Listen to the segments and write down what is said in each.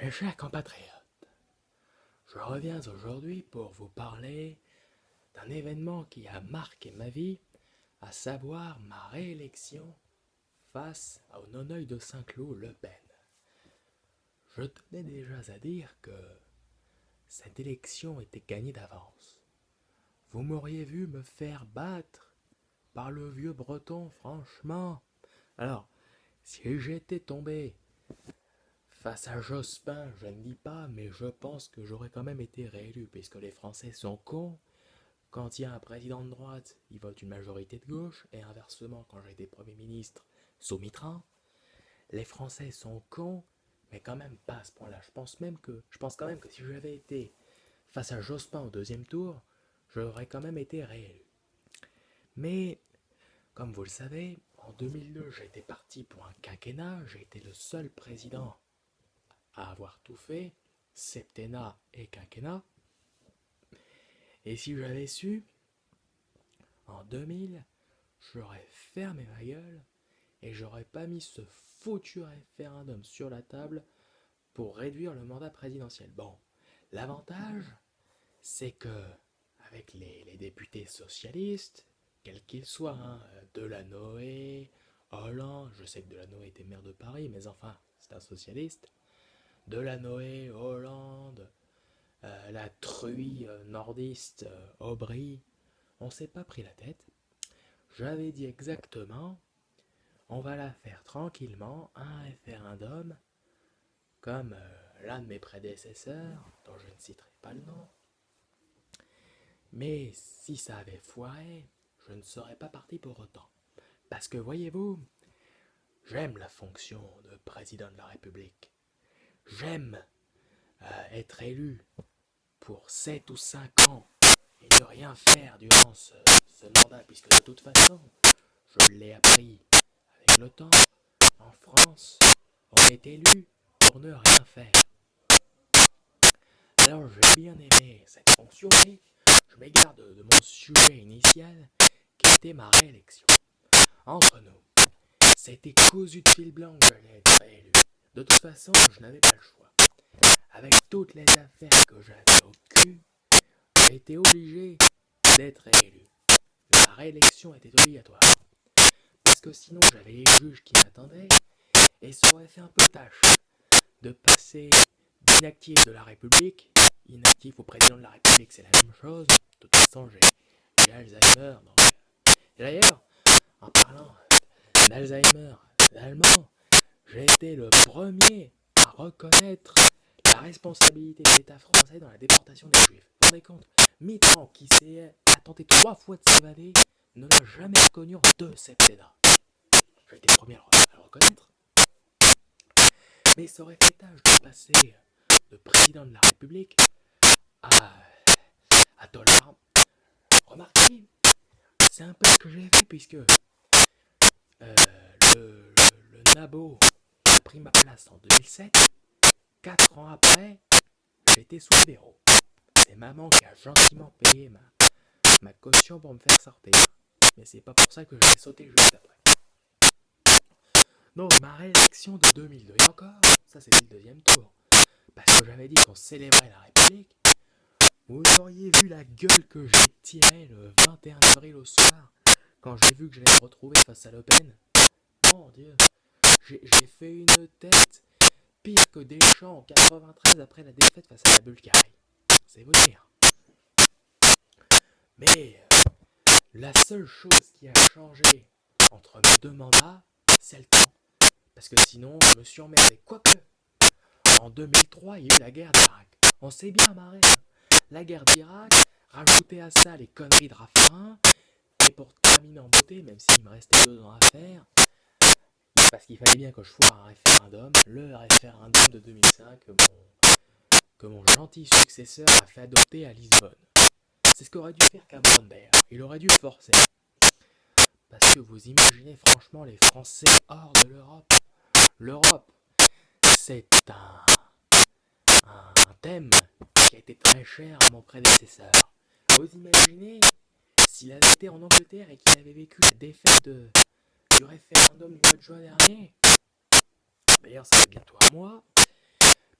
Mes chers compatriotes, je reviens aujourd'hui pour vous parler d'un événement qui a marqué ma vie, à savoir ma réélection face au non-œil de Saint-Cloud Le Pen. Je tenais déjà à dire que cette élection était gagnée d'avance. Vous m'auriez vu me faire battre par le vieux breton, franchement. Alors, si j'étais tombé face à Jospin, je ne dis pas, mais je pense que j'aurais quand même été réélu, puisque les Français sont cons. Quand il y a un président de droite, il vote une majorité de gauche, et inversement, quand j'étais Premier ministre sous Mitterrand, les Français sont cons, mais quand même pas à ce point-là. Je pense quand même que si j'avais été face à Jospin au deuxième tour, j'aurais quand même été réélu. Mais, comme vous le savez, en 2002, j'étais parti pour un quinquennat, j'ai été le seul président à avoir tout fait, septennat et quinquennat. Et si j'avais su, en 2000, j'aurais fermé ma gueule et j'aurais pas mis ce foutu référendum sur la table pour réduire le mandat présidentiel. Bon, l'avantage, c'est que avec les députés socialistes, quels qu'ils soient, Delanoë, Hollande, je sais que Delanoë était maire de Paris, mais enfin, c'est un socialiste, Delanoë, Hollande, la truie nordiste Aubry, on s'est pas pris la tête. J'avais dit exactement, on va la faire tranquillement, un référendum, comme l'un de mes prédécesseurs, dont je ne citerai pas le nom. Mais si ça avait foiré, je ne serais pas parti pour autant. Parce que voyez-vous, j'aime la fonction de président de la République. J'aime être élu pour 7 ou 5 ans et ne rien faire durant ce mandat, puisque de toute façon, je l'ai appris avec le temps, en France, on est élu pour ne rien faire. Alors j'ai bien aimé cette fonction, mais je m'égare de mon sujet initial, qui était ma réélection. Entre nous, c'était cousu de fil blanc que j'allais être réélu. De toute façon, je n'avais pas le choix. Avec toutes les affaires que j'avais au cul, j'ai été obligé d'être réélu. La réélection était obligatoire. Parce que sinon, j'avais les juges qui m'attendaient, et ça aurait fait un peu tâche de passer d'inactif de la République, inactif au président de la République, c'est la même chose. De toute façon, j'ai Alzheimer. Donc. Et d'ailleurs, en parlant d'Alzheimer, d'allemand, j'ai été le premier à reconnaître la responsabilité de l'État français dans la déportation des Juifs. Vous vous rendez compte, Mitterrand, qui a tenté 3 fois de s'évader, ne l'a jamais reconnu en 2 septennats. J'ai été le premier à le reconnaître. Mais ça aurait fait tâche de passer de président de la République à dollar. Remarquez, c'est un peu ce que j'ai fait, puisque le Nabo a pris ma place en 2007. 4 ans après, j'étais sous libéraux. C'est maman qui a gentiment payé ma caution pour me faire sortir. Mais c'est pas pour ça que je l'ai sauté juste après. Donc ma réélection de 2002, et encore, ça c'était le deuxième tour. Parce que j'avais dit qu'on célébrait la République. Vous auriez vu la gueule que j'ai tirée le 21 avril au soir, quand j'ai vu que j'allais me retrouver face à Le Pen. Mon Dieu, j'ai fait une tête pire que Deschamps en 93 après la défaite face à la Bulgarie. C'est vous dire. Mais la seule chose qui a changé entre mes 2 mandats, c'est le temps. Parce que sinon, je me suis emmerdé. Quoique, en 2003, il y a eu la guerre d'Irak. On s'est bien marré. La guerre d'Irak, rajouter à ça les conneries de Raffarin, et pour terminer en beauté, même s'il me restait 2 ans à faire, parce qu'il fallait bien que je foire un référendum, le référendum de 2005 que mon gentil successeur a fait adopter à Lisbonne. C'est ce qu'aurait dû faire Cabrambert. Il aurait dû le forcer. Parce que vous imaginez franchement les Français hors de l'Europe. L'Europe, c'est un thème qui a été très cher à mon prédécesseur. Vous imaginez s'il avait été en Angleterre et qu'il avait vécu la défaite du référendum du mois de juin dernier. D'ailleurs, ça fait bientôt un mois.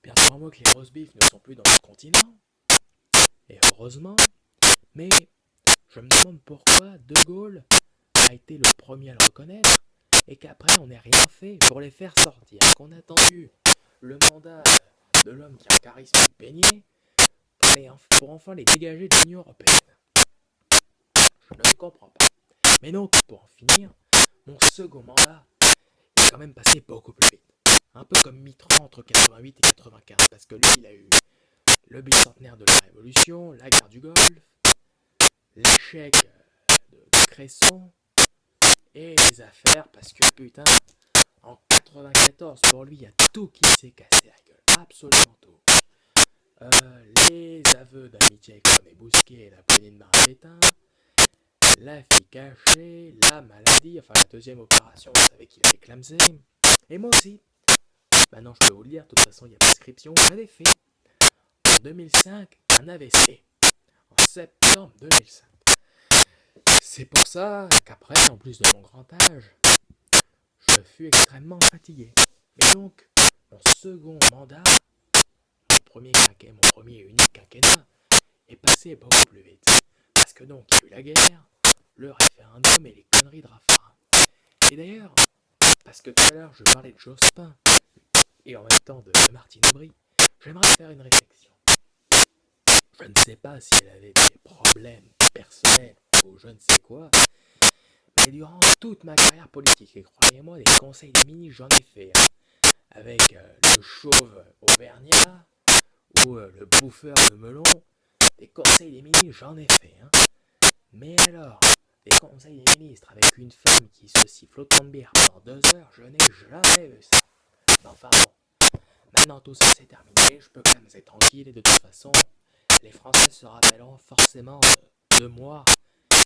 Bien Crois-moi que les roast beef ne sont plus dans notre continent. Et heureusement. Mais je me demande pourquoi De Gaulle a été le premier à le reconnaître et qu'après on n'ait rien fait pour les faire sortir. Qu'on a attendu le mandat de l'homme qui a un charisme peigné pour enfin les dégager de l'Union européenne. Je ne comprends pas. Mais donc, pour en finir, mon second mandat est quand même passé beaucoup plus vite. Un peu comme Mitterrand entre 88 et 95, parce que lui, il a eu le bicentenaire de la Révolution, la guerre du Golfe, l'échec de Cresson, et les affaires, parce que putain, en 94, pour lui, il y a tout qui s'est cassé la gueule. Absolument tout. Les aveux d'amitié avec René Bousquet et la poignée de Marie Pétain, la fille cachée, la maladie, enfin la deuxième opération, vous savez qu'il avait clamsé. Et moi aussi. Maintenant, je peux vous le dire, de toute façon, il y a prescription. J'avais fait, en 2005, un AVC. En septembre 2005. C'est pour ça qu'après, en plus de mon grand âge, je fus extrêmement fatigué. Mais donc, mon second mandat, mon premier et unique quinquennat, est passé beaucoup plus vite. Parce que donc, il y a eu la guerre, le référendum et les conneries de Raffarin. Et d'ailleurs, parce que tout à l'heure je parlais de Jospin et en même temps de Martine Aubry, j'aimerais faire une réflexion. Je ne sais pas si elle avait des problèmes personnels ou je ne sais quoi, mais durant toute ma carrière politique, et croyez-moi, des conseils des ministres, j'en ai fait, hein, avec le chauve auvergnat ou le bouffeur de melon, des conseils des ministres, j'en ai fait. Hein. Mais alors, des conseils des ministres avec une femme qui se siffle autant de bière pendant 2 heures, je n'ai jamais vu ça. Mais enfin bon, maintenant tout ça c'est terminé, je peux clamser tranquille et de toute façon, les Français se rappelleront forcément de moi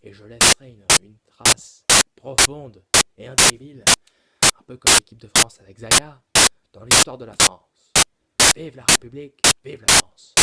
et je laisserai une trace profonde et indélébile, un peu comme l'équipe de France avec Zaya, dans l'histoire de la France. Vive la République, vive la France!